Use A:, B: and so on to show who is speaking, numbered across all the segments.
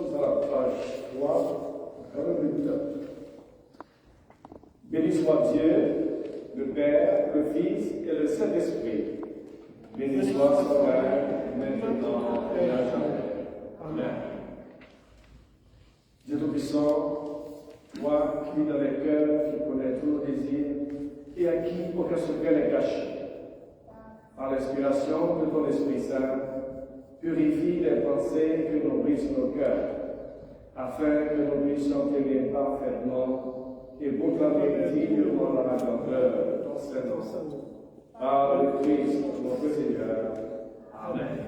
A: sommes à la page 3, encore une minute. Béni soit Dieu, le Père, le Fils et le Saint-Esprit. Béni soit son Père, maintenant et à jamais. Amen. Dieu Tout-Puissant, toi qui vis dans les cœurs, qui connais tous nos désirs et à qui aucun secret n'est caché, par l'inspiration de ton Esprit Saint, purifie les pensées que nous brisent nos cœurs, afin que nous puissions t'aimer parfaitement et proclamer dignement la grandeur de ton Saint-Nom. Par le Christ, notre Seigneur. Amen.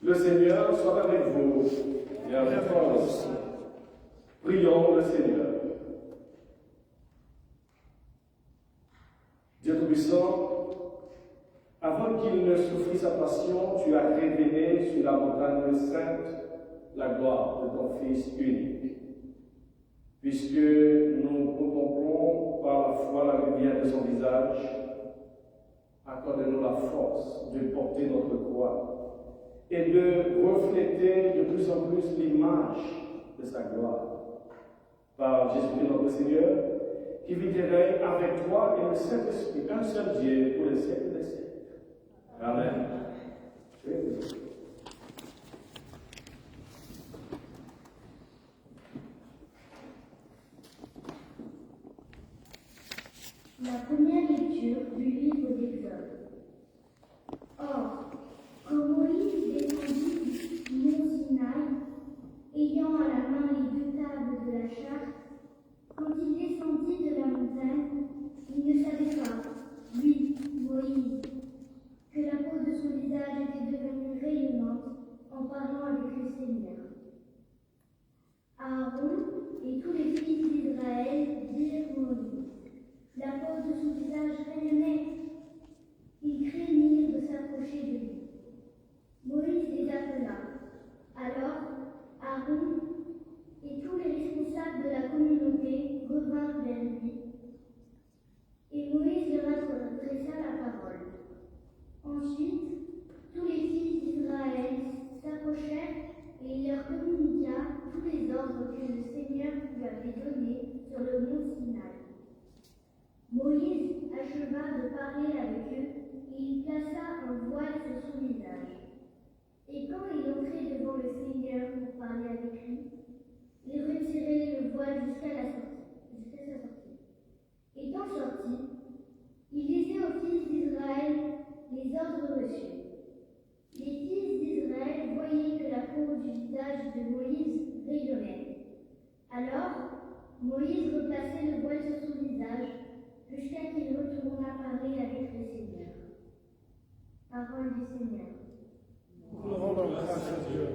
A: Le Seigneur soit avec vous et avec toi aussi. Prions le Seigneur. Dieu Tout-Puissant, avant qu'il ne souffrit sa passion, tu as révélé sur la montagne sainte la gloire de ton Fils unique. Puisque nous contemplons par la foi la lumière de son visage, accorde-nous la force de porter notre croix et de refléter de plus en plus l'image de sa gloire. Par Jésus-Christ notre Seigneur, qui vit et règne avec toi et le Saint-Esprit, un seul Dieu pour les siècles des siècles. Amen.
B: La première lecture du livre d'Exode. Or, quand Moïse descendit du mont Sinaï, ayant à la main les 2 tables de la charte, quand il descendit de la montagne, il ne savait pas, lui, Moïse, Moïse replaçait le voile sur son visage jusqu'à qu'il retourne à parler avec le Seigneur. Parole du Seigneur.
C: Nous rendons grâce à Dieu.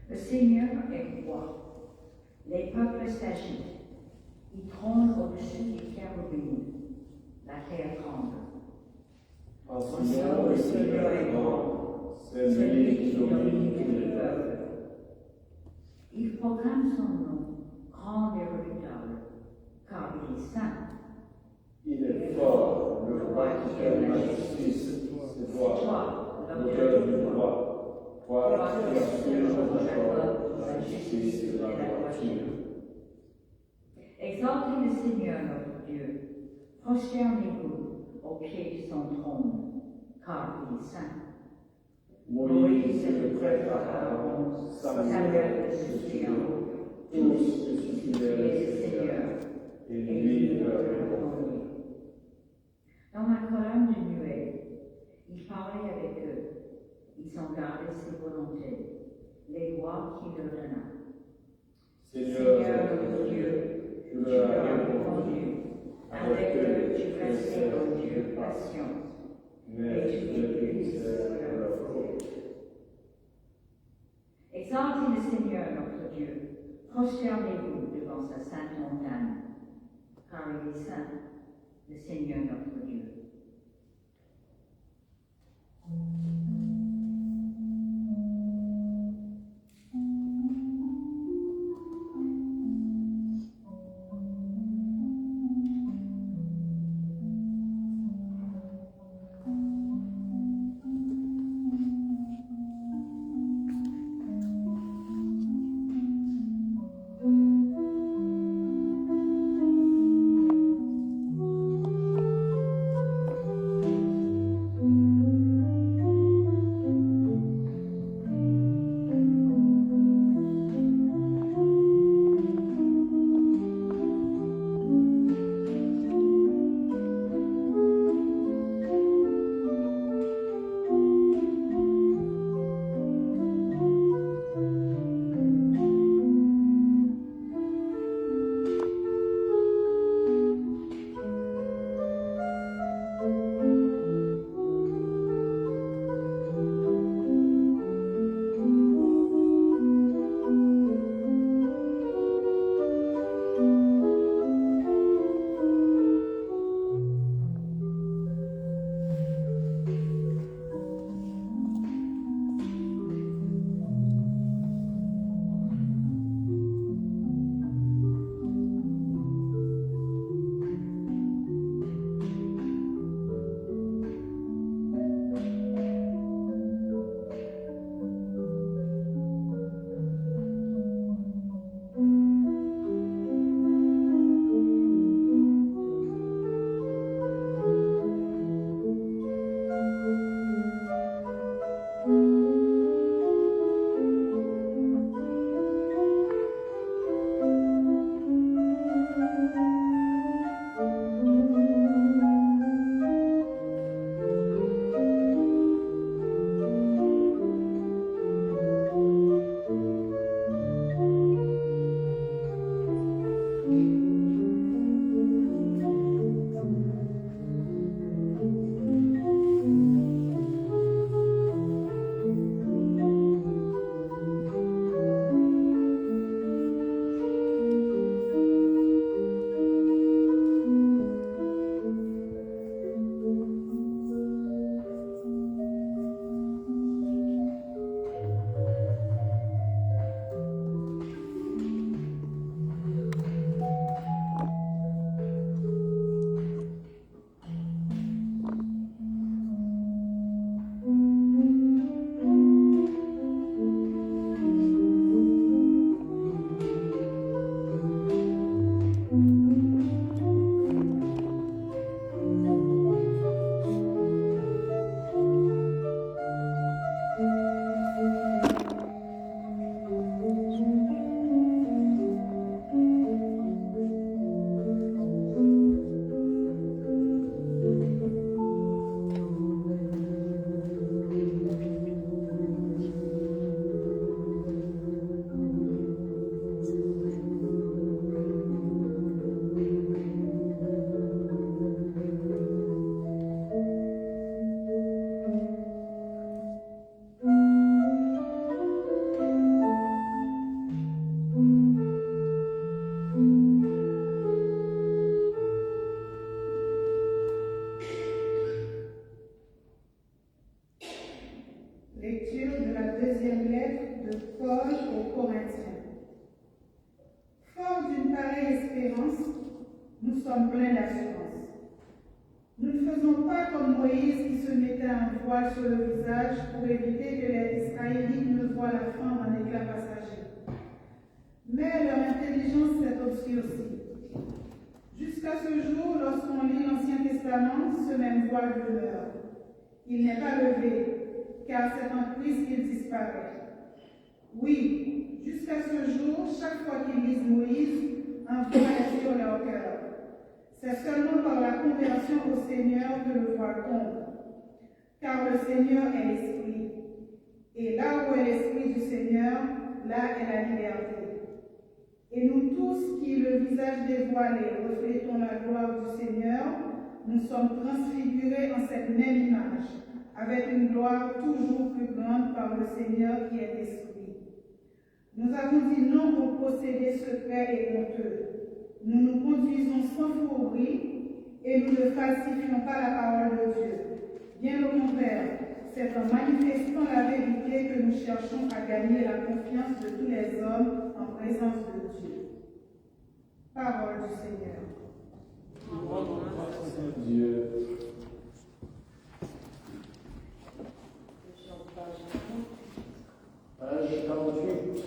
D: Le Seigneur est roi. Les peuples s'agitent. Il trône au-dessus des chérubins. La terre tremble.
A: Seigneur, le Seigneur est grand, c'est lui qui domine tous les peuples.
D: Il proclame son nom, grand et redoutable, car il est saint.
A: Il est fort, le roi qui fait la justice, c'est toi, l'auteur du droit. Toi qui assures la justice et la droiture.
D: Exaltez le Seigneur notre Dieu. Prosternez-vous au pied de son trône, car il est saint.
A: Moïse et le prêtre Aaron, Samuel le suppléant, tous le suppliaient le Seigneur, et lui leur répondait.
D: Dans la colonne de nuée, il parlait avec eux. Ils ont gardé ses volontés, les lois qu'il leur donna.
A: Seigneur notre Dieu, je leur ai répondu, avec eux tu restais au Dieu patience, mais tu ne dévisais de leur faute.
D: Exaltez le Seigneur notre Dieu, prosternez-vous devant sa sainte montagne, car il est saint, le Seigneur notre Dieu.
E: de la deuxième lettre de Paul aux Corinthiens. Fort d'une pareille espérance, nous sommes pleins d'assurance. Nous ne faisons pas comme Moïse qui se mettait un voile sur le visage pour éviter que les Israélites ne voient la femme en éclat passager. Mais leur intelligence s'est obscurcie. Jusqu'à ce jour, lorsqu'on lit l'Ancien Testament, ce même voile demeure. Il n'est pas levé, car c'est en Christ qu'il disparaît. Oui, jusqu'à ce jour, chaque fois qu'ils lisent Moïse, un voile est sur leur cœur. C'est seulement par la conversion au Seigneur que le voile tombe. Car le Seigneur est l'Esprit. Et là où est l'Esprit du Seigneur, là est la liberté. Et nous tous qui, le visage dévoilé, reflétons la gloire du Seigneur, nous sommes transfigurés en cette même image, avec une gloire toujours plus grande par le Seigneur qui est l'Esprit. Nous avons dit non aux procédés secrets et honteux. Nous nous conduisons sans fourberie et nous ne falsifions pas la parole de Dieu. Bien au contraire, c'est en manifestant la vérité que nous cherchons à gagner la confiance de tous les hommes en présence de Dieu. Parole du Seigneur.
A: Dieu. Page 48.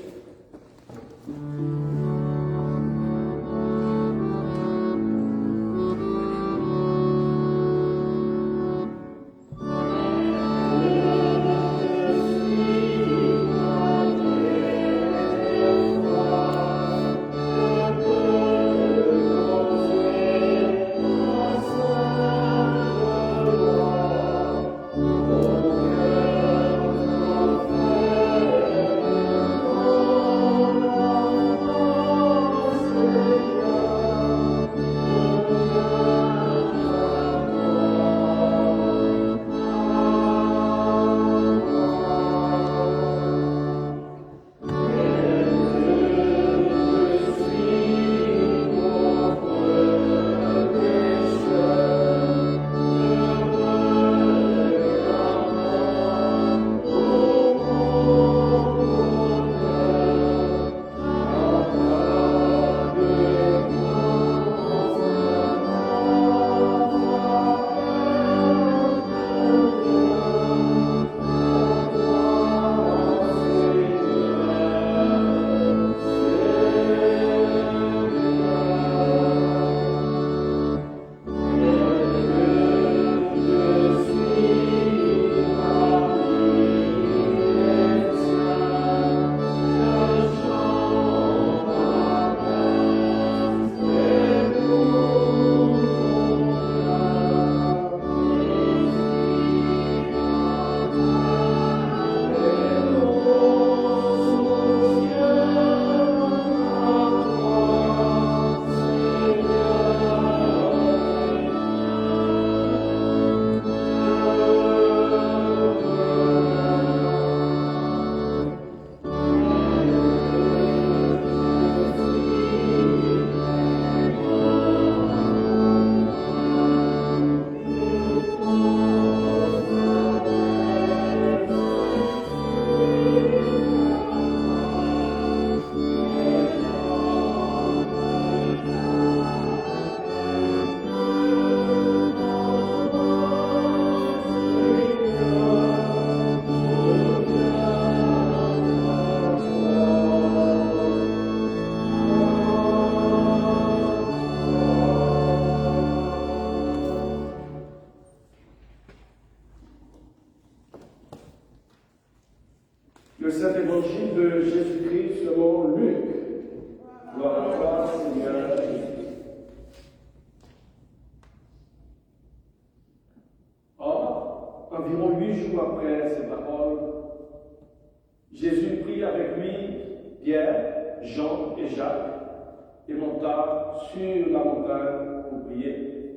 A: Le Saint-Évangile de Jésus-Christ selon Luc. Gloire à toi, Seigneur Jésus. Or, environ 8 jours après ces paroles, Jésus prit avec lui Pierre, Jean et Jacques et monta sur la montagne pour prier.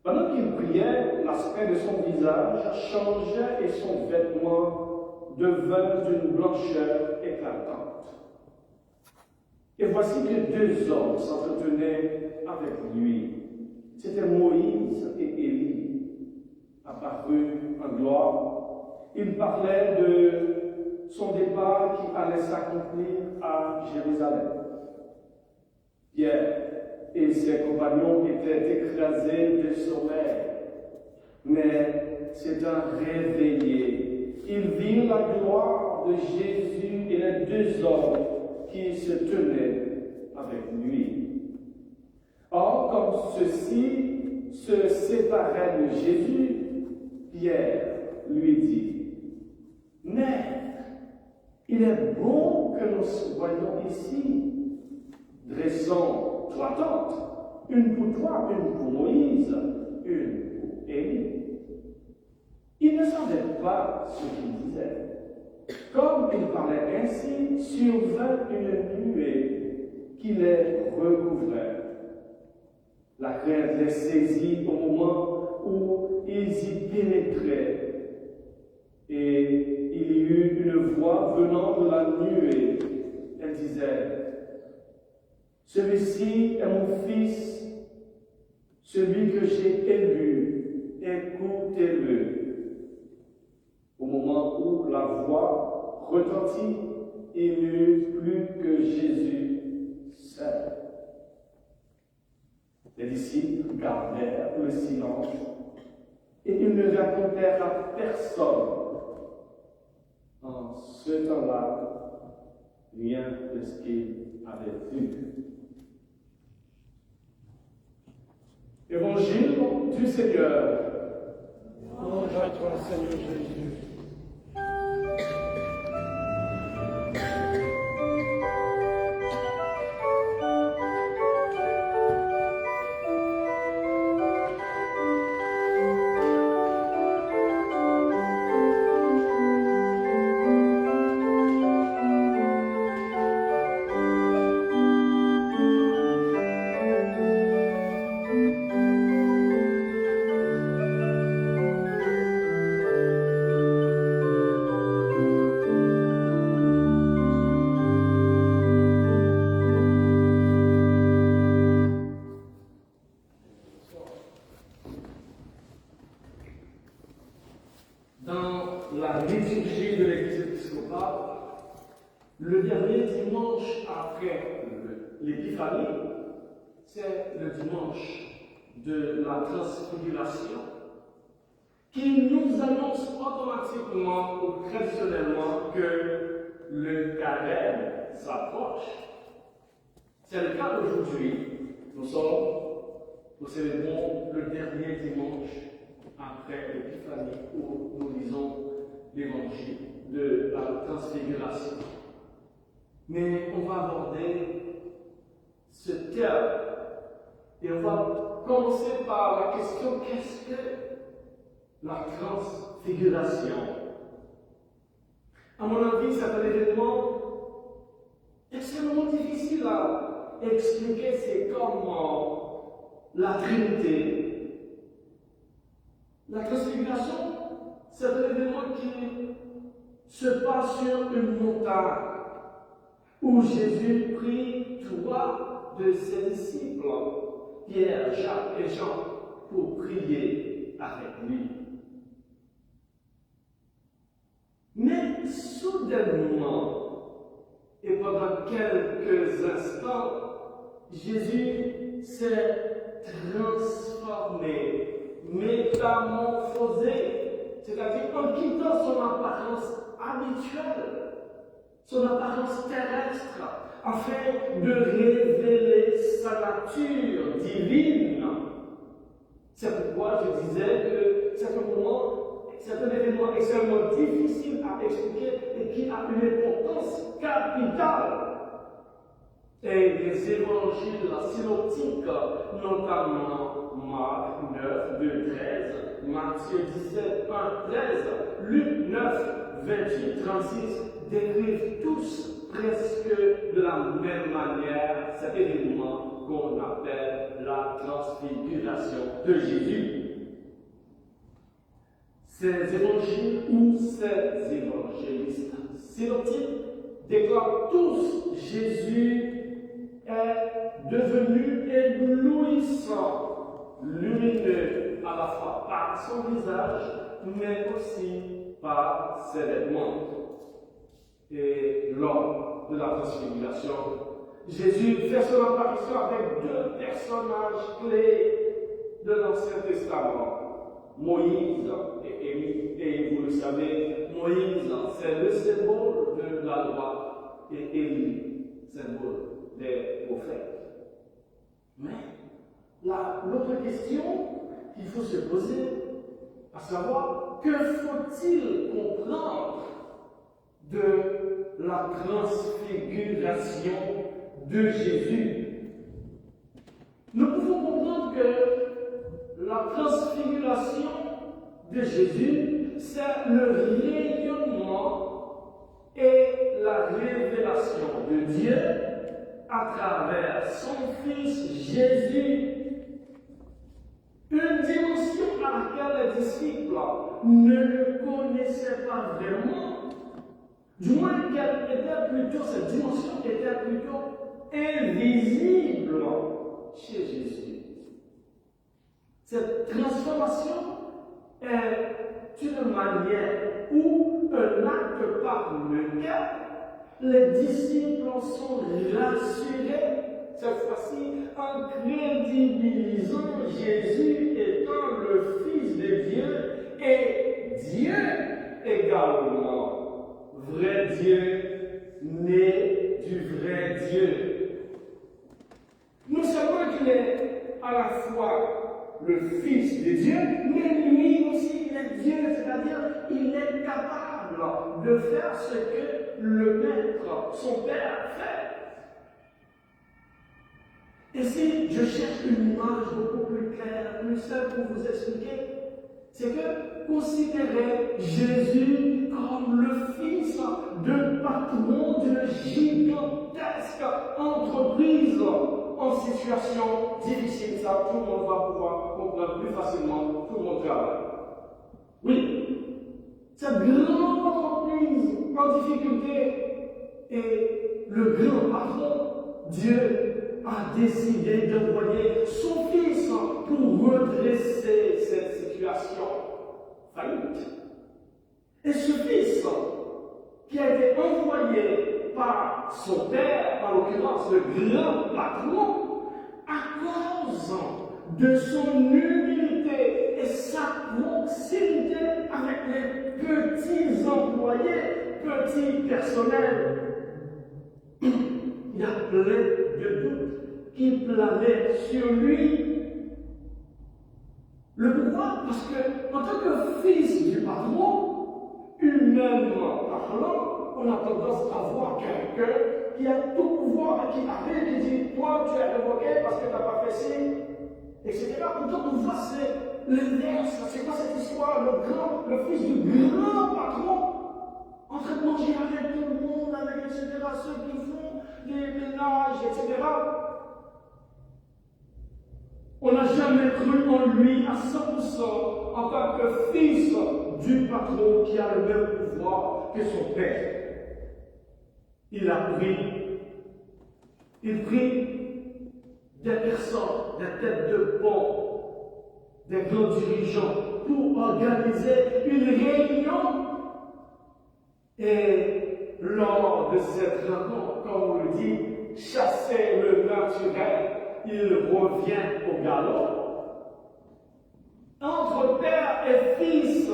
A: Pendant qu'il priait, l'aspect de son visage changeait et son vêtement devint d'une blancheur éclatante. Et voici que 2 hommes s'entretenaient avec lui. C'étaient Moïse et Élie, apparus en gloire, il parlait de son départ qui allait s'accomplir à Jérusalem. Pierre et ses compagnons étaient écrasés de sommeil, mais s'étant réveillés, ils virent la gloire de Jésus et les deux hommes qui se tenaient avec lui. Or, comme ceux-ci se séparaient de Jésus, Pierre lui dit, « Maître, il est bon que nous soyons ici. Dressons 3 tentes, une pour toi, une pour Moïse, une pour Élie. » Il ne savait pas ce qu'il disait. Comme il parlait ainsi, survint une nuée qui les recouvrait. La crainte les saisit au moment où ils y pénétraient. Et il y eut une voix venant de la nuée. Elle disait, « Celui-ci est mon fils, celui que j'ai élu, écoutez-le. » Au moment où la voix retentit, il n'y eut plus que Jésus seul. Les disciples gardèrent le silence et ils ne racontèrent à personne. En ce temps-là, rien de ce qu'ils avaient vu. Évangile du Seigneur.
C: Louange à toi, Seigneur Jésus.
A: Dans la liturgie de l'Église épiscopale, le dernier dimanche après l'Épiphanie, c'est le dimanche de la transfiguration, qui nous annonce automatiquement ou traditionnellement que le carême s'approche. C'est le cas aujourd'hui. Nous célébrons le dernier dimanche après l'Épiphanie où nous lisons l'évangile de la transfiguration. Mais on va aborder ce terme et on va commencer par la question qu'est-ce que la transfiguration? À mon avis, c'est un événement extrêmement difficile à expliquer. C'est comme la Trinité. La transfiguration, c'est un événement qui se passe sur une montagne où Jésus prit 3 de ses disciples, Pierre, Jacques et Jean, pour prier avec lui. Mais soudainement, et pendant quelques instants, Jésus s'est transformé, métamorphosé, c'est-à-dire en quittant son apparence habituelle, son apparence terrestre, afin de révéler sa nature divine. C'est pourquoi je disais que c'est un événement extrêmement difficile à expliquer et qui a une importance capitale. Et les évangiles synoptiques, notamment Marc 9, 2, 13, Matthieu 17, 1, 13, Luc 9, 28, 36, décrivent tous presque de la même manière cet événement qu'on appelle la transfiguration de Jésus. Ces évangiles ou ces évangélistes synoptiques déclarent tous Jésus est devenu éblouissant, lumineux à la fois par son visage, mais aussi par ses vêtements. Et lors de la transfiguration, Jésus fait son apparition avec deux personnages clés de l'Ancien Testament, Moïse et Élie. Et vous le savez, Moïse, c'est le symbole de la loi, et Élie, symbole des prophètes. Mais l'autre question qu'il faut se poser, à savoir, que faut-il comprendre de la transfiguration de Jésus? Nous pouvons comprendre que la transfiguration de Jésus, c'est le rayonnement et la révélation de Dieu à travers son Fils Jésus. Une dimension à laquelle les disciples ne le connaissaient pas vraiment, du moins qu'elle était plutôt, cette dimension était plutôt invisible chez Jésus. Cette transformation est une manière ou un acte par lequel les disciples sont rassurés, cette fois-ci en crédibilisant Jésus étant le Fils de Dieu et Dieu également, vrai Dieu, né du vrai Dieu. Non seulement qu'il est à la fois le Fils de Dieu, mais lui aussi il est Dieu, c'est-à-dire il est capable de faire ce que le Maître, son Père, fait. Et si je cherche une image beaucoup plus claire, plus simple pour vous expliquer, c'est que considérez Jésus comme le fils de patron d'une gigantesque entreprise en situation difficile. Ça, tout le monde va pouvoir comprendre plus facilement, tout le monde travaille. Oui, cette grande entreprise en difficulté et le grand patron, Dieu, a décidé d'envoyer son Fils pour redresser cette situation faillite. Et ce Fils, qui a été envoyé par son Père, en l'occurrence le grand patron, à cause de son humilité et sa proximité avec les petits employés, petits personnels, il y a plein de doutes qui planaient sur lui. Le pourquoi? Parce que, en tant que fils du patron, humainement parlant, on a tendance à voir quelqu'un qui a tout pouvoir et qui arrive et qui dit: toi, tu es révoqué parce que tu n'as pas fait ci, etc. Pourtant, on voit c'est l'inverse. C'est quoi cette histoire? Le fils du grand patron, en train de manger avec tout le monde, avec etc., ceux qui font des ménages, etc. On n'a jamais cru en lui à 100% en tant que fils du patron qui a le même pouvoir que son père. Il prit des personnes, des têtes de pont, des grands dirigeants pour organiser une réunion. Et lors de cette rencontre, comme on le dit, chasser le naturel, il revient au galop. Entre père et fils,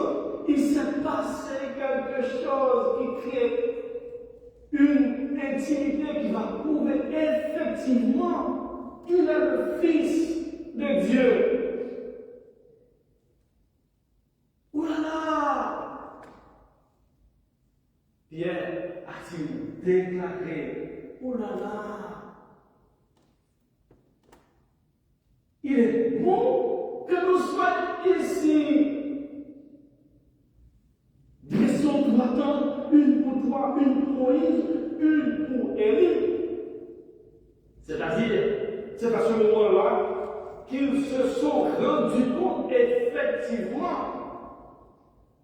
A: il s'est passé quelque chose qui crée une intimité qui va prouver effectivement qu'il est le Fils de Dieu. Ouh là là! Pierre a-t-il déclaré: ouh là là! Il est bon que nous soyons ici. Dressons-nous attendre, une pour toi, une pour Moïse, une pour Élie. C'est-à-dire, c'est à ce moment-là qu'ils se sont rendus compte effectivement,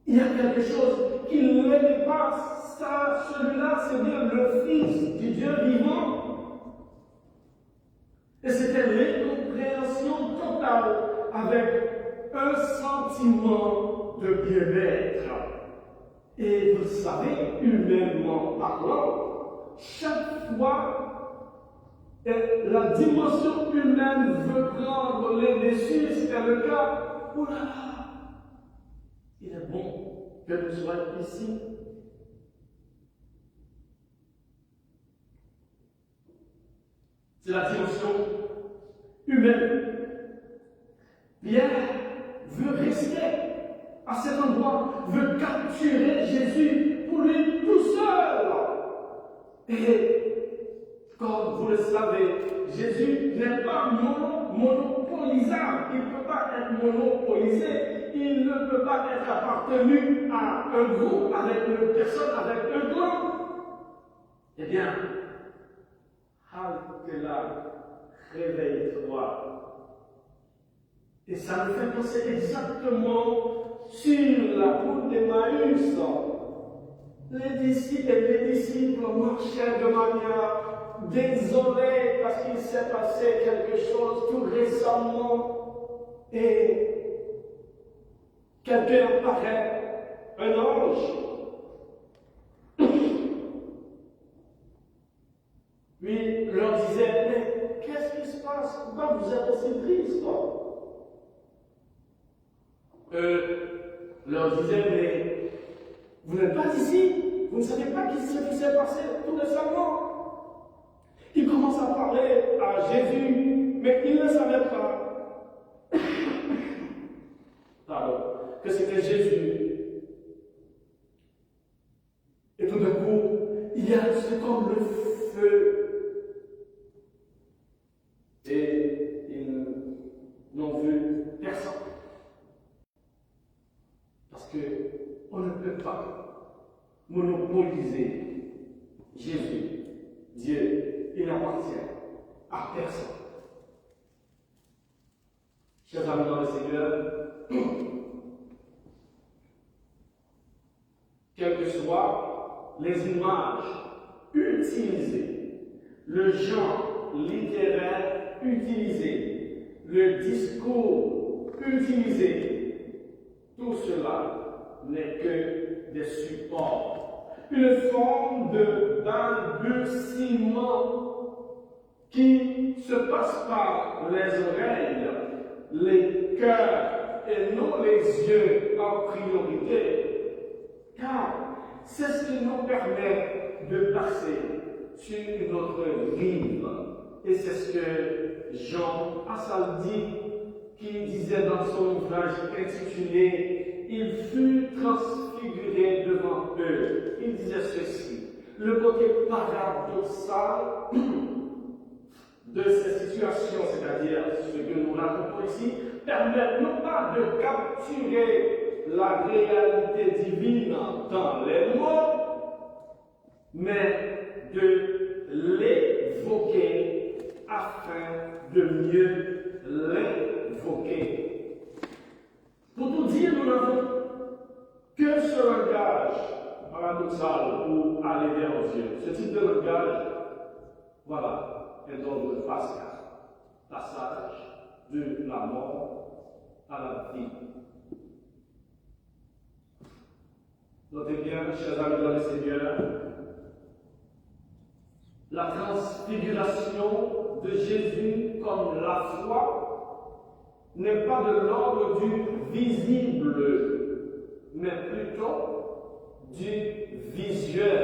A: il y a quelque chose qui les dépasse. Ça, celui-là, c'est bien le Fils du Dieu vivant. Et c'était l'incompréhension totale avec un sentiment de bien-être.
C: Et vous savez, humainement parlant, chaque fois, la dimension humaine veut prendre les dessus, c'est le cas. Oh là là, il est bon que nous soyons ici. C'est la dimension humaine. Pierre veut rester à cet endroit, veut capturer Jésus pour lui tout seul. Et comme vous le savez, Jésus n'est pas monopolisable. Il ne peut pas être monopolisé. Il ne peut pas être appartenu à un groupe, avec une personne, avec un groupe. Eh bien, halte là, réveille-toi. Et ça me fait penser exactement sur la route d'Emmaüs. Les disciples marchaient de manière désolée parce qu'il s'est passé quelque chose tout récemment. Et quelqu'un apparaît, un ange. Lui leur disait, mais qu'est-ce qui se passe? Pourquoi vous êtes aussi tristes? Leur disait, mais vous n'êtes pas ici, vous ne savez pas ce qui s'est passé tout récemment. Il commence à parler à Jésus, mais il ne savait pas que c'était Jésus. Et tout d'un coup, il y a c'est comme le feu. Et ils n'ont vu personne. Parce qu'on ne peut pas monopoliser Jésus. Dieu, il appartient à personne. Chers amis dans le Seigneur, quelles que soient les images utilisées, le genre littéraire utilisé, le discours utilisé, tout cela n'est que des supports, une forme de balbutiement qui se passe par les oreilles, les cœurs et non les yeux en priorité, car c'est ce qui nous permet de passer sur une autre rive. Et c'est ce que Jean Assaldi, qui disait dans son ouvrage intitulé « Il fut transfiguré devant eux ». Il disait ceci: le côté paradoxal de ces situations, c'est-à-dire ce que nous racontons ici, permet non pas de capturer la réalité divine dans les mots, mais de l'évoquer afin de mieux l'évoquer. Pour tout dire, nous n'avons que ce langage paradoxal pour aller vers Dieu. Ce type de langage, voilà, est d'ordre pascal, passage de la mort à la vie. Notez bien, chers amis dans le Seigneur, la transfiguration de Jésus comme la foi n'est pas de l'ordre du visible, mais plutôt du visuel.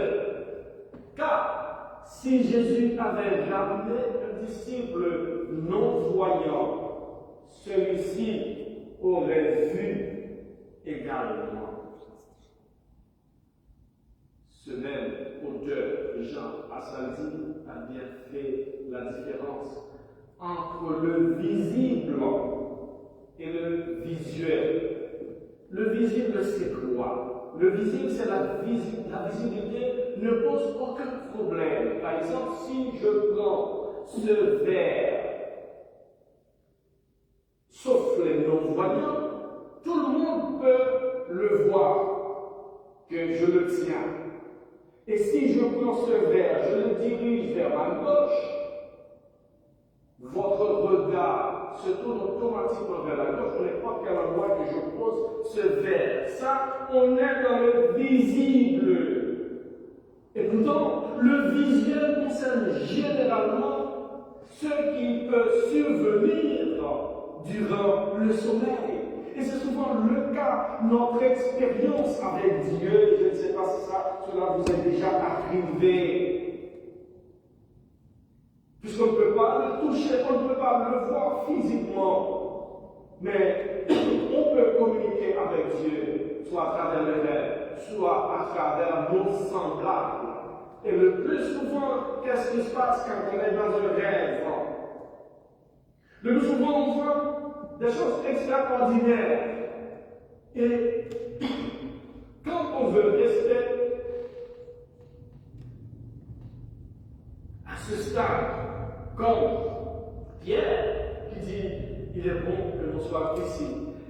C: Car si Jésus avait ramené un disciple non-voyant, celui-ci aurait vu également. Ce même auteur, Jean Assaldi, a bien fait la différence entre le visible et le visuel. Le visible, c'est quoi? Le visible, c'est la visibilité ne pose aucun problème. Par exemple, si je prends ce verre, sauf les non-voyants, tout le monde peut le voir, que je le tiens. Et si je prends ce verre, je le dirige vers ma gauche, votre regard se tourne automatiquement vers la gauche, on n'est pas qu'à l'endroit que je pose ce verre. Ça, on est dans le visible. Et pourtant, le visuel concerne généralement ce qui peut survenir durant le sommeil. Et c'est souvent le cas, notre expérience avec Dieu. Je ne sais pas si cela vous est déjà arrivé. Puisqu'on ne peut pas le toucher, on ne peut pas le voir physiquement. Mais on peut communiquer avec Dieu, soit à travers les rêves, soit à travers nos semblables. Et le plus souvent, qu'est-ce qui se passe quand on est dans un rêve? Le plus souvent, on voit des choses extraordinaires. Et quand on veut rester à ce stade, comme Pierre qui dit il est bon que l'on soit ici,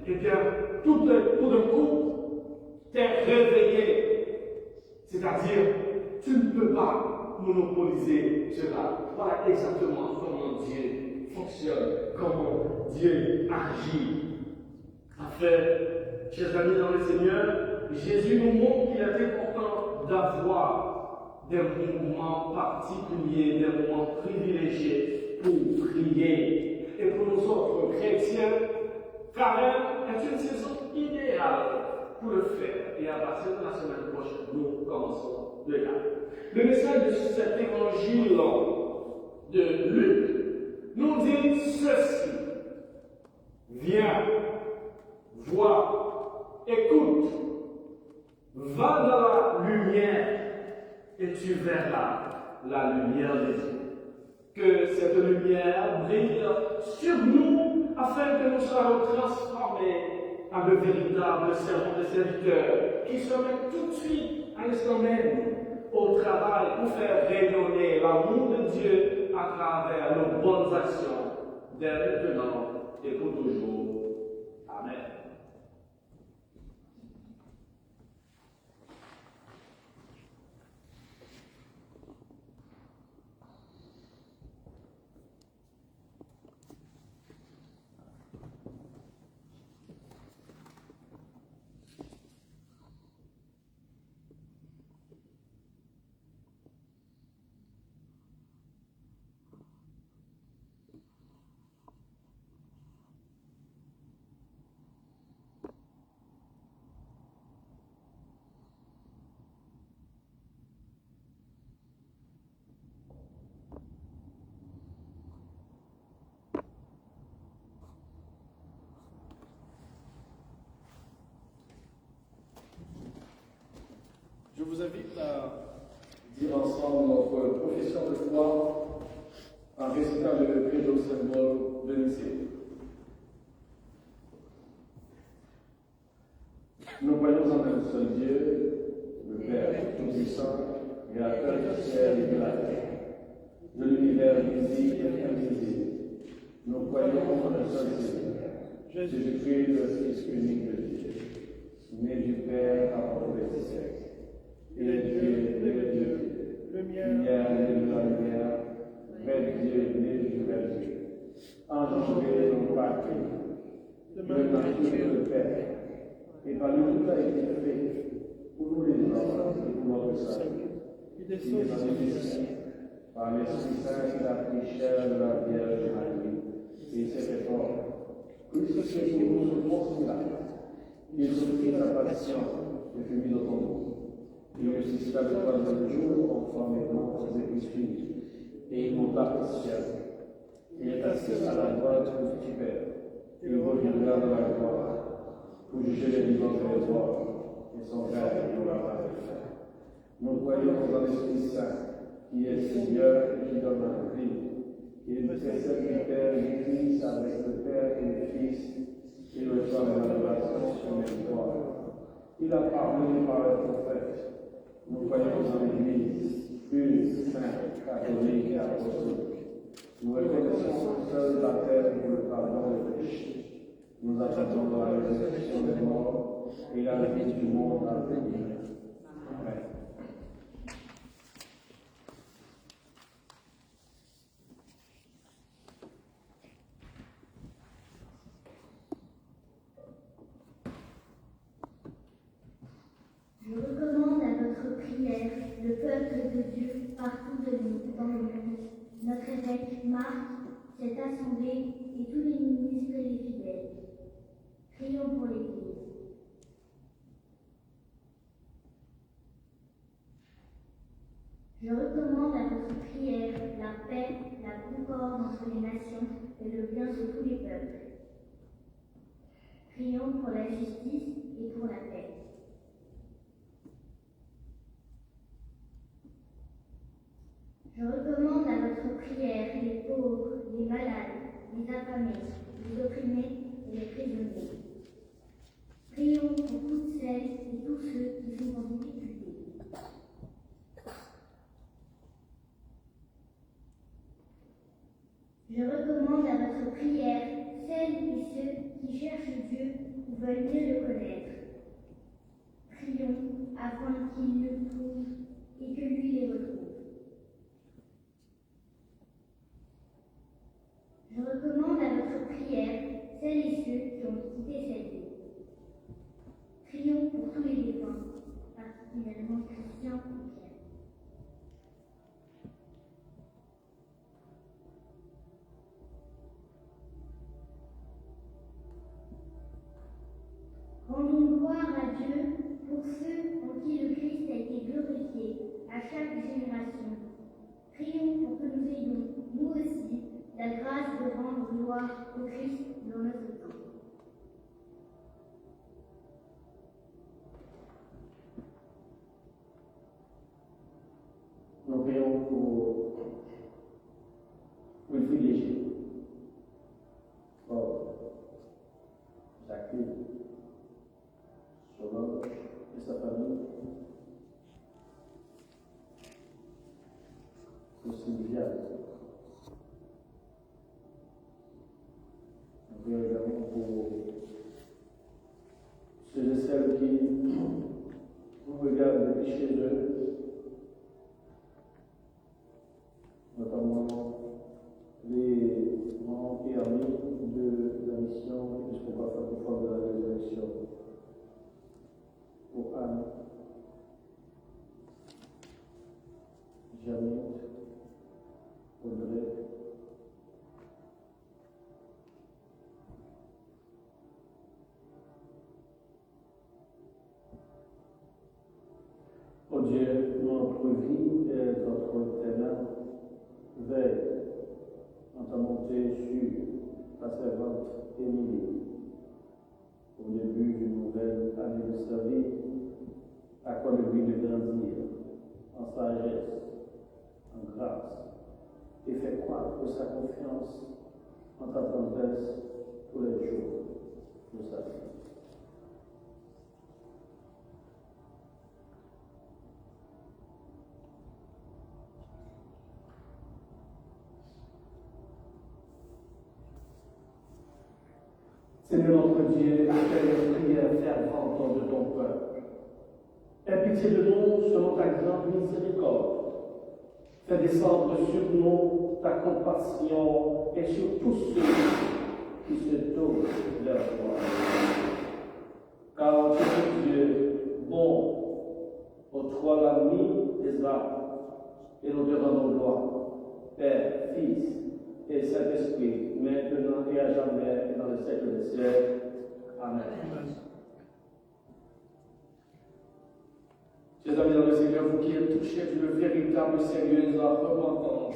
C: eh bien, tout d'un coup, t'es réveillé. C'est-à-dire, tu ne peux pas monopoliser cela. Voilà exactement comment Dieu fonctionne, comment Dieu agit. En fait, chers amis dans le Seigneur, Jésus nous montre qu'il est important d'avoir des moments particuliers, des moments privilégiés pour prier. Et pour nous autres chrétiens, Carême est une saison idéale pour le faire. Et à partir de la semaine prochaine, nous commençons le carême. Le message de cet évangile de Luc nous dit ceci. Viens, vois, écoute, va dans la lumière et tu verras la lumière de Dieu. Que cette lumière brille sur nous afin que nous soyons transformés en de véritables servants de serviteurs qui se mettent tout de suite à l'instant même au travail pour faire rayonner l'amour de Dieu à travers nos bonnes actions dès maintenant et pour toujours. Amen.
A: Je vous invite à dire ensemble notre profession de foi en récitant le credo symbole de Nicée. Nous croyons en un seul Dieu, le Père Tout-Puissant, Créateur du ciel et de la terre, de l'univers visible et invisible. Nous croyons en un seul Seigneur, Jésus-Christ, le Fils unique de Dieu, né du Père avant les siècles. Il est Dieu, lumière né de la lumière, vrai Dieu, né du vrai Dieu. Engendré non pas Christ, de nature de Père, et par lui tout a été fait, pour nous les hommes et pour notre salut. Il est descendu du ciel, par l'Esprit Saint, il a pris chair de la Vierge Marie, et il s'est fait fort. Crucifié pour nous sur Ponce Pilate, il souffrit sa passion et fut mis au tombeau. Il ressuscita le troisième jour, conformément aux Écritures, et il monta au ciel. Il est assis à la droite du Père, et il reviendra dans la gloire, pour juger les vivants et les morts, et son Père n'aura pas de fin. Nous croyons en l'Esprit Saint, qui est Seigneur et qui donne la vie. Il précède le Père et l'Église avec le Père et le Fils, et le soir de la relation sur les gloires. Il a parlé par le prophète. Nous croyons en l'Église, pure, sainte, catholique et apostolique. Nous reconnaissons seul la terre pour le pardon des péchés. Nous attendons la résurrection des morts et la vie du monde à venir. Amen.
B: Marc, cette assemblée et tous les ministres et les fidèles. Prions pour l'Église. Je recommande à votre prière la paix, la concorde entre les nations et le bien de tous les peuples. Prions pour la justice et pour la paix. Je recommande à votre prière les pauvres, les malades, les affamés, les opprimés et les prisonniers. Prions pour toutes celles et tous ceux qui sont en difficulté. Je recommande à votre prière celles et ceux qui cherchent Dieu ou veulent mieux le connaître. Prions afin qu'ils le trouvent et que lui les retrouve. Je recommande à votre prière celles et ceux qui ont quitté cette vie. Prions pour tous les défunts, particulièrement Christian et Pierre. Rendons gloire à Dieu pour ceux en qui le Christ a été glorifié à chaque génération. Prions pour que nous ayons, nous aussi, la grâce de rendre gloire au Christ dans notre temps.
A: Nous prions pour Wilfried Léger, pour Jacqueline, Solange et sa famille, pour Sylvia. Nous prions également pour ceux et celles qui nous regardent depuis chez eux, notamment les membres et amis de la mission épiscopale francophone de la résurrection. Pour Anne, Jamie, Audrey, oh Dieu, notre vie est notre ténèbre. Veille en ta montée sur ta servante Émilie. Au début d'une nouvelle année de sa vie, accorde-lui de grandir en sagesse, en grâce, et fais croître sa confiance en ta tendresse tous les jours de sa vie. Seigneur notre Dieu, fais les prières ferventes de ton peuple. Aie pitié de nous selon ta grande miséricorde. Fais descendre sur nous ta compassion et sur tous ceux qui se tournent vers toi. Car tu es Dieu, bon, ô toi l'ami des âmes, et nous te rendons gloire, Père, Fils et Saint-Esprit, maintenant et à jamais, dans le siècle des siècles. Amen. Chers amis dans le Seigneur, vous qui êtes touchés d'une véritable sérieuse repentance,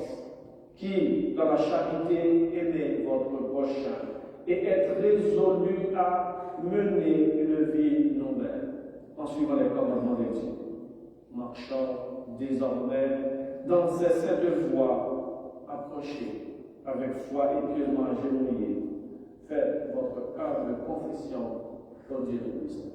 A: qui, dans la charité, aimez votre prochain et êtes résolus à mener une vie nouvelle, en suivant les commandements de Dieu, marchant désormais dans ces saintes voies, approchez avec foi et pieusement agenouillés, faites votre humble confession au Dieu de Christ.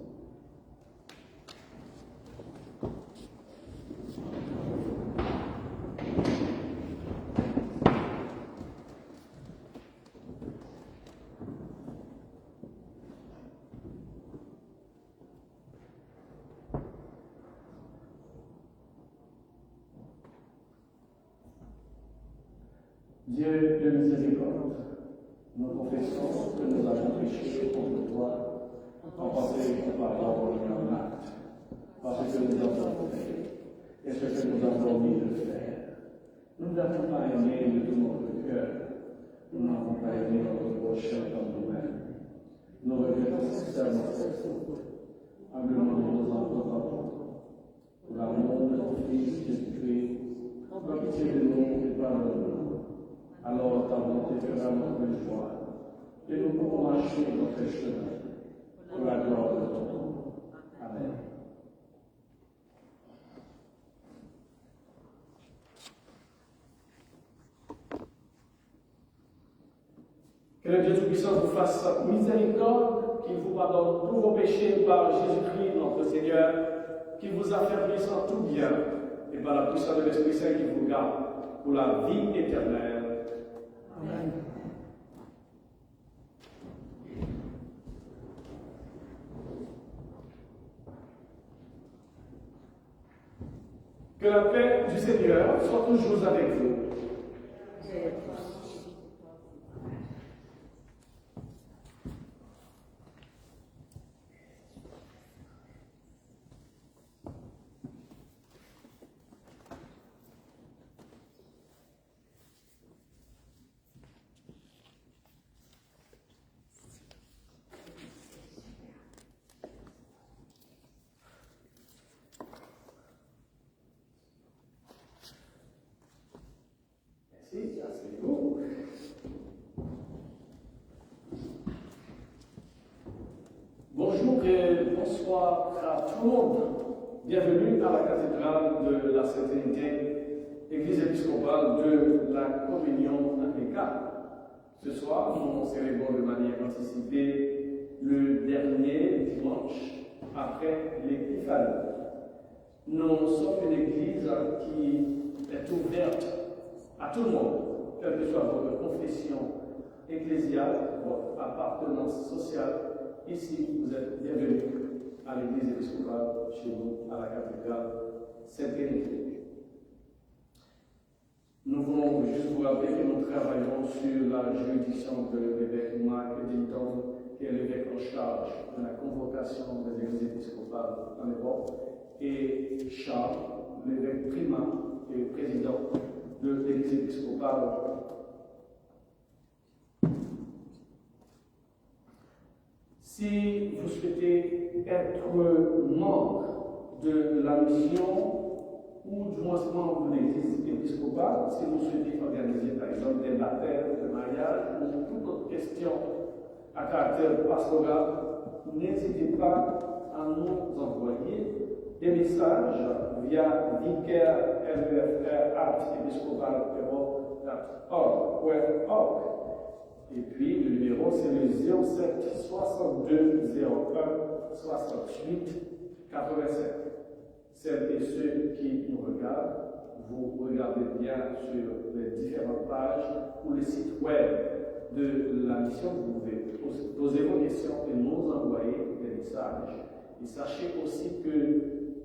A: Dieu de miséricorde, nous confessons que nous avons péché contre toi, en pensée, en parole et en acte, parce que nous avons fait et ce que nous avons omis de faire. Nous n'avons pas aimé de tout notre cœur, Nous n'avons pas aimé notre prochain comme nous-mêmes. Nous regrettons sincèrement cette faute. Humblement, nous nous en repentons. Pour l'amour de ton Fils Jésus-Christ, prends pitié de nous et pardonne-nous. Alors ta bonté fera notre joie, et nous pourrons marcher notre chemin pour la gloire de ton nom. Amen. Que le Dieu Tout-Puissant vous fasse miséricorde, qu'il vous pardonne tous vos péchés par Jésus-Christ notre Seigneur, qu'il vous affaiblisse en tout bien, et par la puissance de l'Esprit Saint qui vous garde pour la vie éternelle. Amen. Que la paix du Seigneur soit toujours avec vous. Merci, asseyez-vous. Bonjour et bonsoir à tout le monde. Bienvenue à la cathédrale de la Sainte-Trinité, Église épiscopale de la Communion anglicane. Ce soir, nous célébrons de manière anticipée le dernier dimanche après l'Épiphanie. Nous sommes une église qui est ouverte à tout le monde, quelle que soit votre confession ecclésiale, votre appartenance sociale. Ici, vous êtes bienvenus à l'église épiscopale chez nous, à la cathédrale Sainte-Trinité. Nous voulons juste vous rappeler que nous travaillons sur la juridiction de l'évêque Mark Eddington, qui est l'évêque en charge de la convocation des églises épiscopales en Europe, et Charles, l'évêque primat et président de l'église épiscopale. Si vous souhaitez être membre de la mission ou du moins membre de l'église épiscopale, si vous souhaitez organiser par exemple des baptêmes, des mariages ou toute autre question à caractère pastoral, n'hésitez pas à nous envoyer des messages via vicaire@episcopaleurope.org. Et puis le numéro c'est le 07 62 01 68 87. Celles et ceux qui nous regardent, vous regardez bien sur les différentes pages ou le site web de la mission. Vous pouvez poser vos questions et nous envoyer des messages. Et sachez aussi que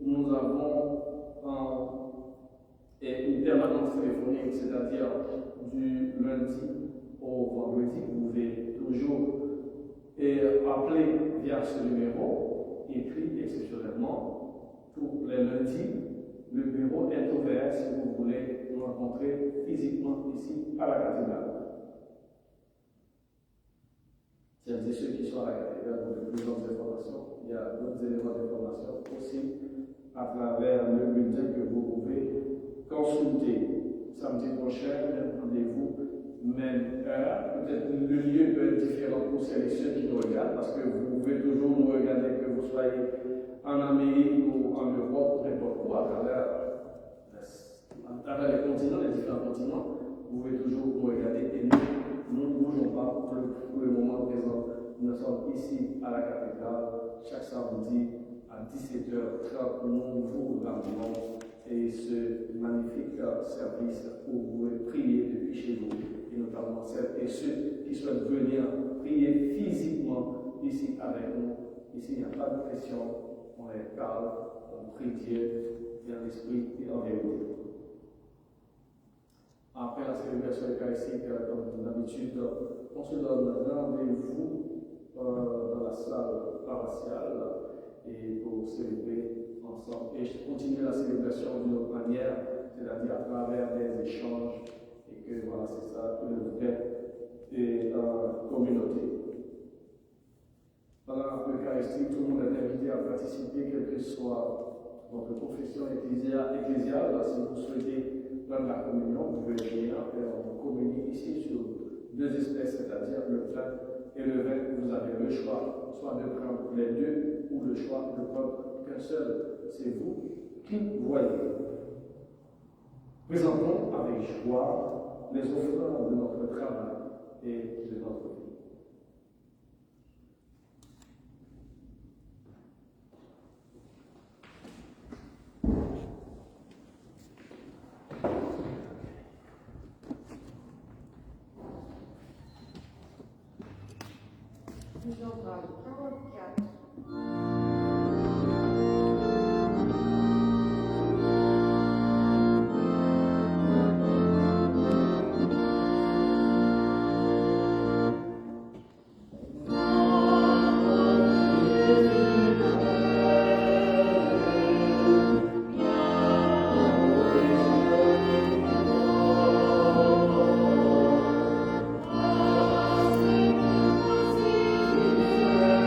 A: nous avons une permanence téléphonique, c'est-à-dire du lundi au vendredi. Vous pouvez toujours appeler via ce numéro. Et puis, exceptionnellement, tous les lundis, le bureau est ouvert si vous voulez nous rencontrer physiquement ici à la cathédrale. Celles et ceux qui sont à la cathédrale ont de plus grandes informations. Il y a d'autres éléments d'information aussi à travers le bulletin que vous pouvez consulter. Samedi prochain, même rendez-vous, même heure. Peut-être le lieu peut être différent pour celles et ceux qui nous regardent, parce que vous pouvez toujours nous regarder, que vous soyez en Amérique ou en Europe, n'importe où, à travers les continents, les différents continents. Vous pouvez toujours nous regarder et nous ne bougeons pas pour le moment présent. Nous sommes ici à la cathédrale chaque samedi à 17h30. Nous vous ramenons et ce magnifique service où vous pouvez prier depuis chez vous, et notamment celles et ceux qui souhaitent venir prier physiquement ici avec nous. Ici, il n'y a pas de pression, on est calme, on prie Dieu dans l'esprit et en vérité. Après la célébration eucharistique, comme d'habitude, on se donne rendez-vous dans la salle paroissiale et pour célébrer ensemble. Et continuer la célébration d'une autre manière, c'est-à-dire à travers des échanges. Et que voilà, c'est ça le vrai l'Eucharistie, tout le monde est invité à participer, quelle que soit votre confession ecclésiale. Si vous souhaitez prendre la communion, vous pouvez venir et on communie ici sur deux espèces, c'est-à-dire le pain et le vin. Vous avez le choix, soit de prendre les deux ou le choix de prendre qu'un seul. C'est vous qui voyez. Présentons avec joie les offrandes de notre travail et de notre vie.
F: Nous entendons 44.
B: Thank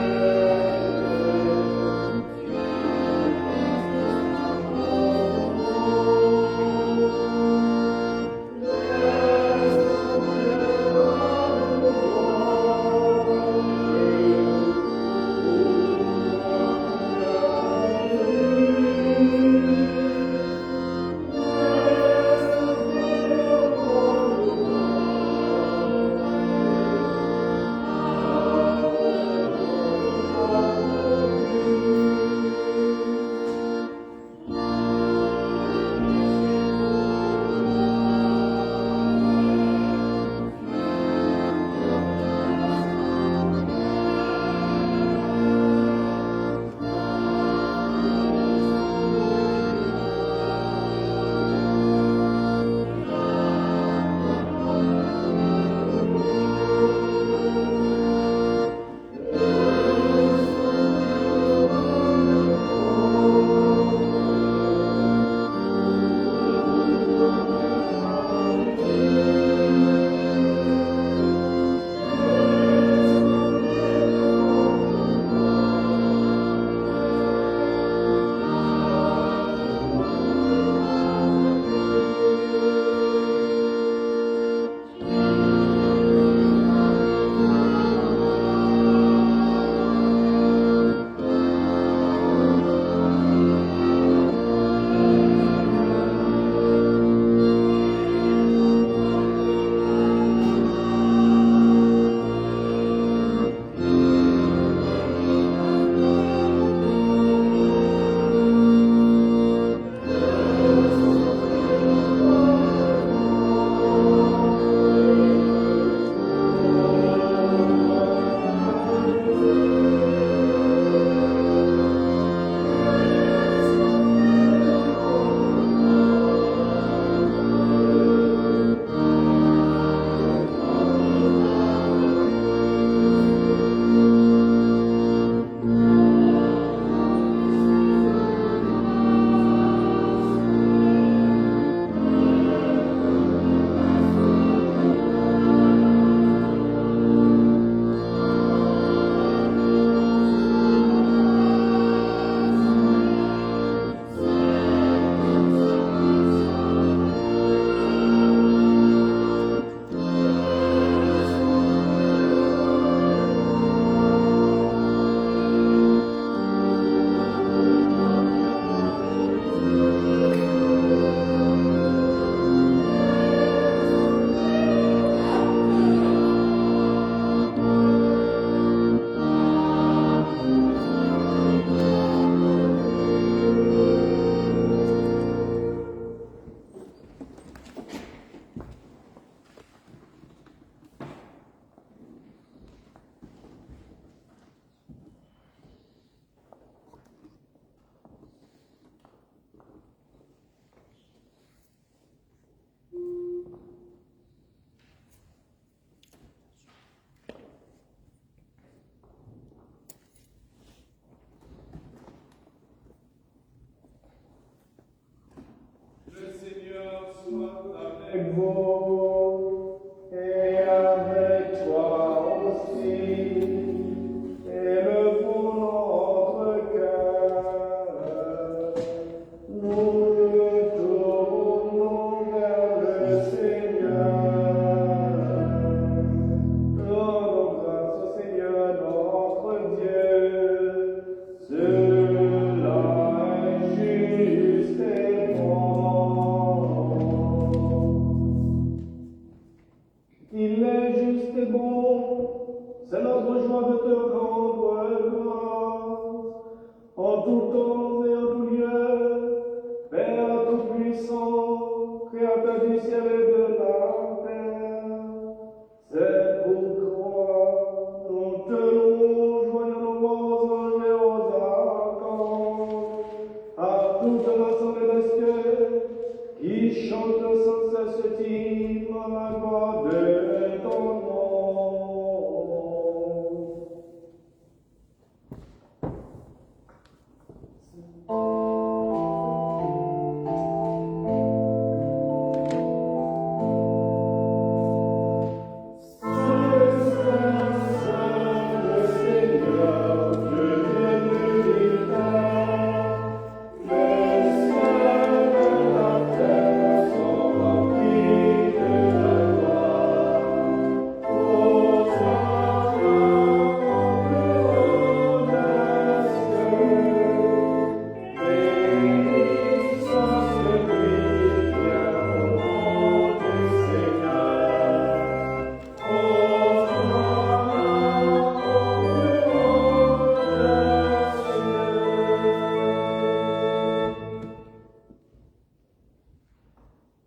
A: chante sans cesse l'hymne à la gloire de ton nom.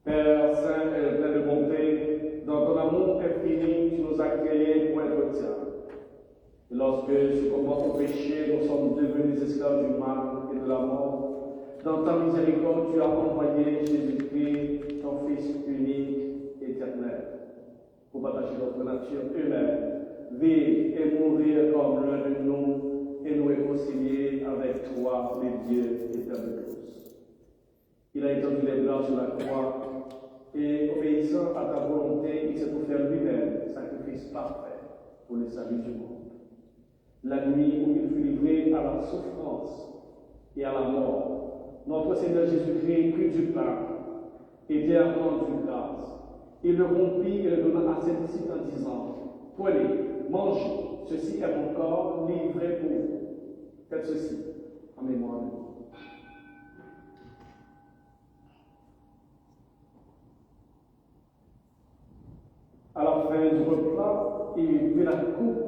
A: Père Saint et plein de bonté, dans ton amour infini, tu nous as créés pour être tiens. Et lorsque, succombant au péché, nous sommes devenus esclaves du mal et de la mort, dans ta miséricorde, tu as envoyé Jésus-Christ, ton Fils unique, éternel, pour partager notre nature humaine, vivre et mourir comme l'un de nous, et nous réconcilier avec toi, les dieux éternels de tous. Il a étendu les bras sur la croix, et obéissant à ta volonté, il s'est offert lui-même, sacrifice parfait pour le salut du monde. La nuit où il fut livré à la souffrance et à la mort, notre Seigneur Jésus-Christ prit du pain et bien rendu grâce. Il le rompit et le donna à ses disciples en disant: Prenez, mangez, ceci est mon corps livré pour vous. Faites ceci en mémoire de moi. À la fin du repas, il prit la coupe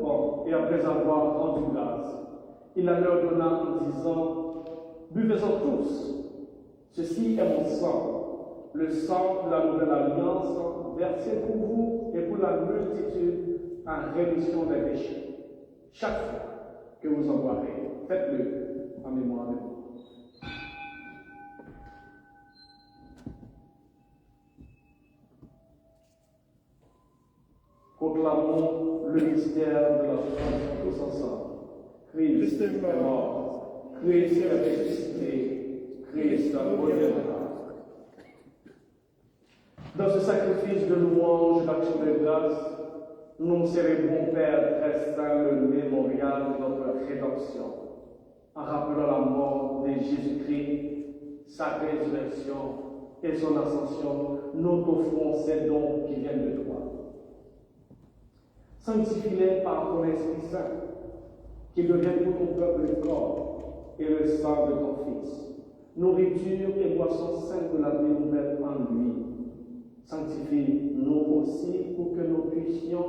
A: et après avoir rendu grâce, il la leur donna en disant: Buvez-en tous, ceci est mon sang, le sang de la nouvelle alliance, versé pour vous et pour la multitude en rémission des péchés. Chaque fois que vous en boirez, faites-le en mémoire de moi. Proclamons le mystère de la foi tous ensemble. Christ est mort, Christ est ressuscité, Christ reviendra. Dans ce sacrifice de louange, d'action de grâce, nous célébrons, Père très saint, le mémorial de notre rédemption, en rappelant la mort de Jésus-Christ, sa résurrection et son ascension. Nous t'offrons ces dons qui viennent de toi. Sanctifie-les par ton Esprit Saint, qu'ils deviennent pour ton peuple le corps et le sang de ton Fils, nourriture et boisson sainte de la vie nouvelle en lui. Sanctifie-nous aussi pour que nous puissions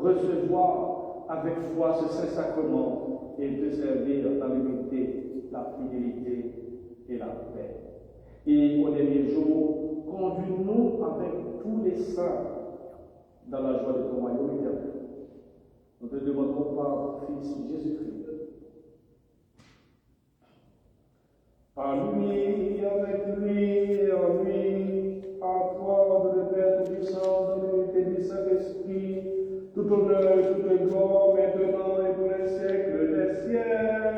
A: recevoir avec foi ce Saint-Sacrement et te servir dans l'unité, la fidélité et la paix. Et au dernier jour, conduis-nous avec tous les saints dans la joie de ton royaume éternel. Nous te demandons par ton Fils Jésus-Christ. À lui, et avec lui, et en lui, à toi, de Père Tout-Puissant, de l'unité du Saint-Esprit, tout honneur et toute gloire, maintenant et pour les siècles des siècles.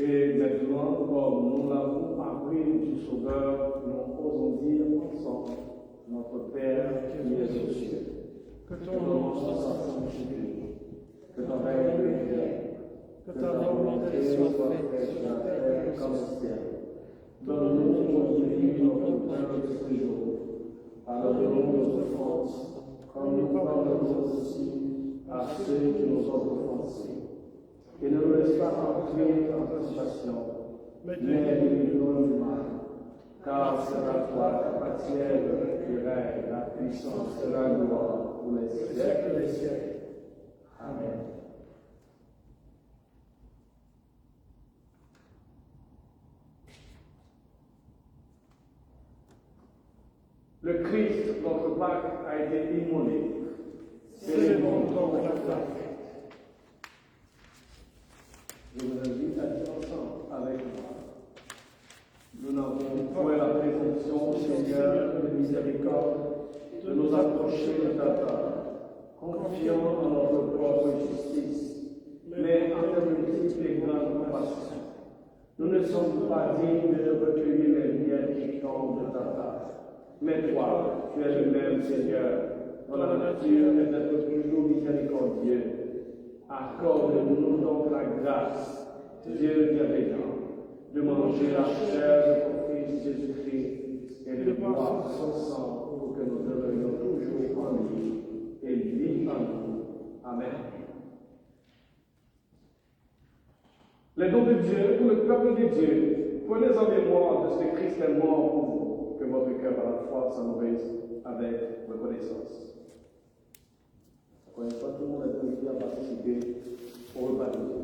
A: Et maintenant, comme nous l'avons appris du Sauveur, nous osons dire ensemble: Notre Père qui es aux cieux, que ton nom soit sanctifié, que ton règne vienne, que ta volonté soit faite sur la terre comme au ciel. Donne-nous aujourd'hui notre pain de ce jour. Pardonne-nous nos offenses, comme nous pardonnons aussi à ceux qui nous ont offensés. Et ne nous laisse pas entrer en tentation, mais délivre-nous du mal. Car c'est à toi qu'appartiennent le règne, la puissance et la gloire pour les siècles des siècles. Amen. Le Christ notre Pâques a été immolé.
C: Célébrons ton Pâques.
A: Je vous invite à dire ensemble avec moi. Nous n'avons point la présomption, Seigneur, de miséricorde, de nous approcher de ta table, confiant en notre propre justice, mais en ta multiple et grande compassion. Nous ne sommes pas dignes de recueillir les biens qui tombent de ta table. Mais toi, tu es le même Seigneur, dont la nature est d'être toujours miséricordieux. Accorde-nous donc la grâce, Dieu bienveillant, de manger la chair de ton Fils Jésus-Christ et de boire son sang pour que nous demeurions toujours en lui et lui en nous. Amen. Les dons de Dieu pour le peuple de Dieu, prenez en mémoire de ce que Christ est mort pour vous, que votre cœur à la foi s'en nourrisse avec reconnaissance. Encore une fois, tout le monde est invité à participer au repas de Dieu.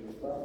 A: N'est-ce pas?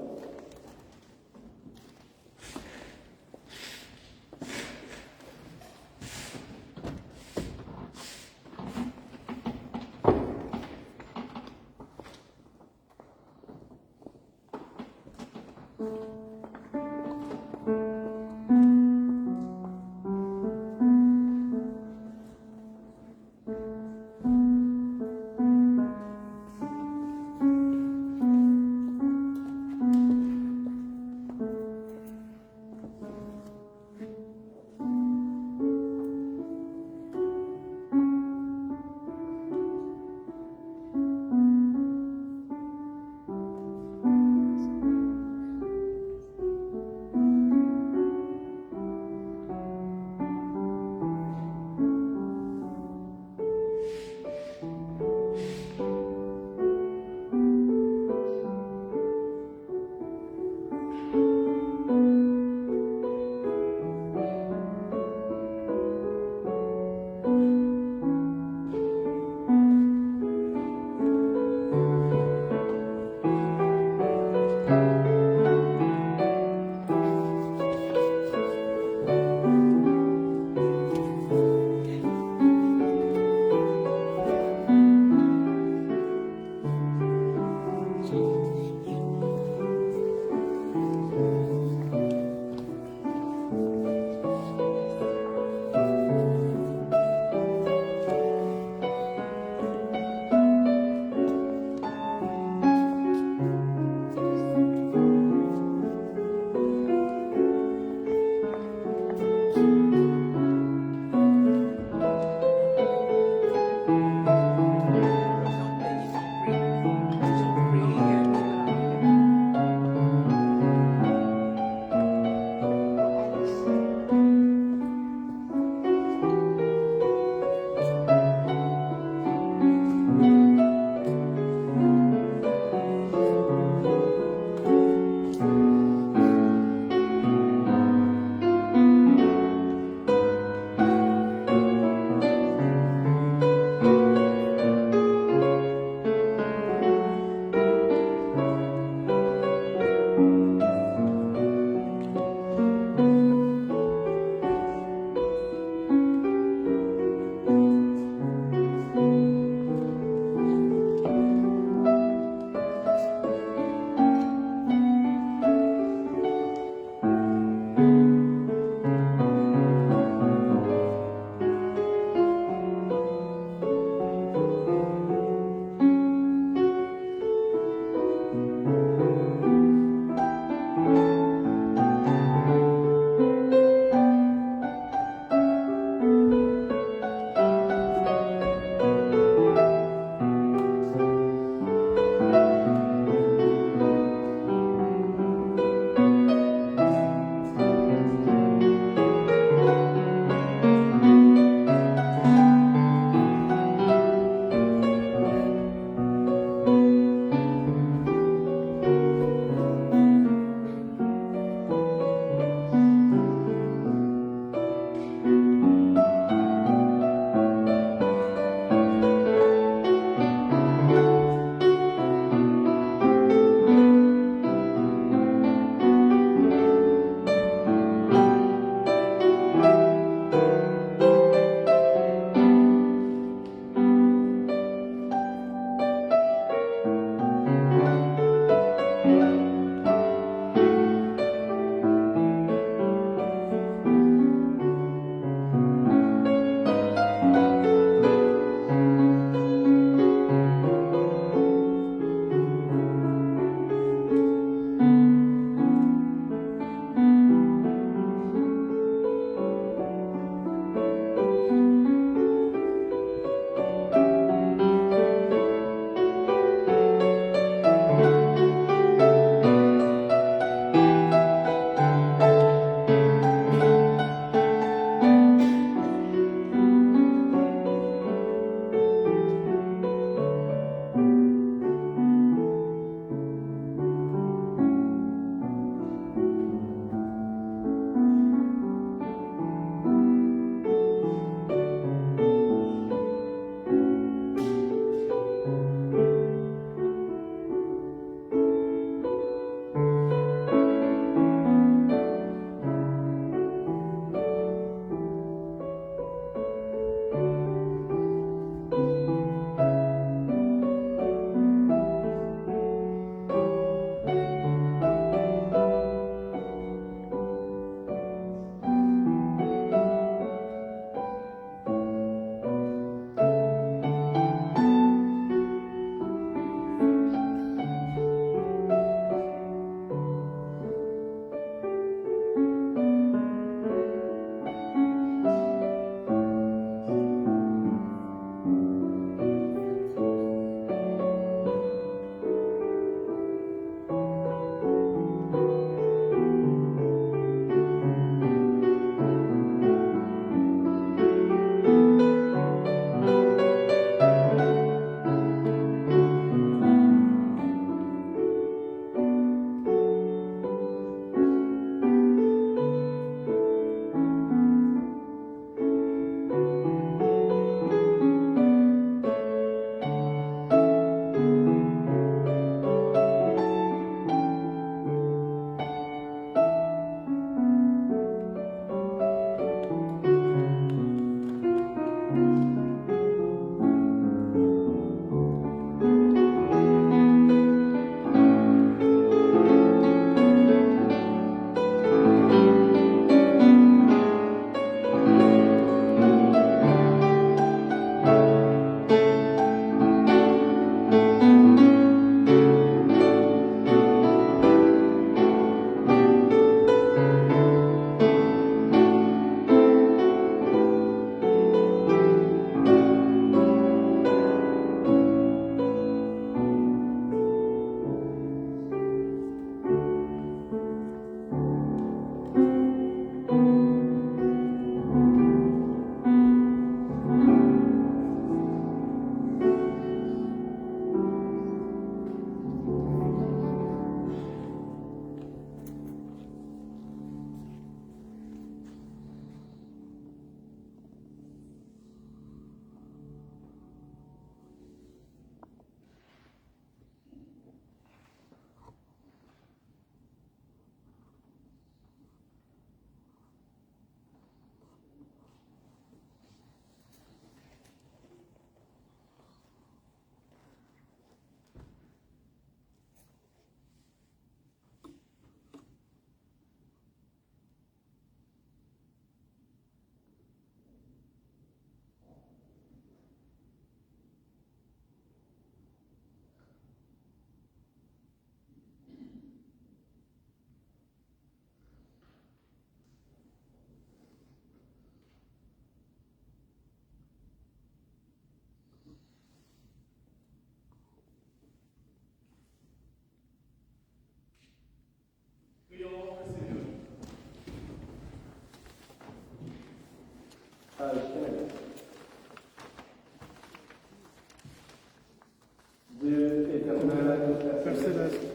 G: Père Céleste,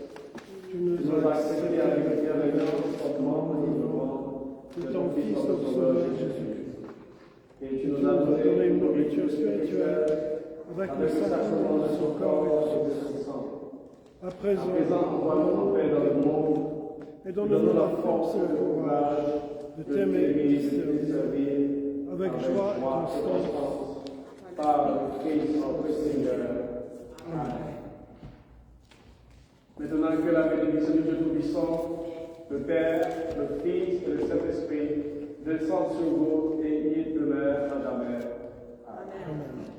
G: tu nous
A: nous
G: as
A: as accepté avec bienveillance comme membre vivant
G: de ton Fils, notre Sauveur Jésus-Christ.
A: Et tu
G: Tu nous as donné une nourriture spirituelle avec le sacrement de son corps et de son sang. À présent,
A: envoie ton paix dans le monde
G: et donne-nous la force et le courage de t'aimer et de te servir avec joie et constance.
A: Par le Christ notre Seigneur. Amen. Maintenant que la bénédiction du Dieu Tout-Puissant, le Père, le Fils et le Saint-Esprit descendent sur vous et y demeurent à jamais. Amen.
G: Amen.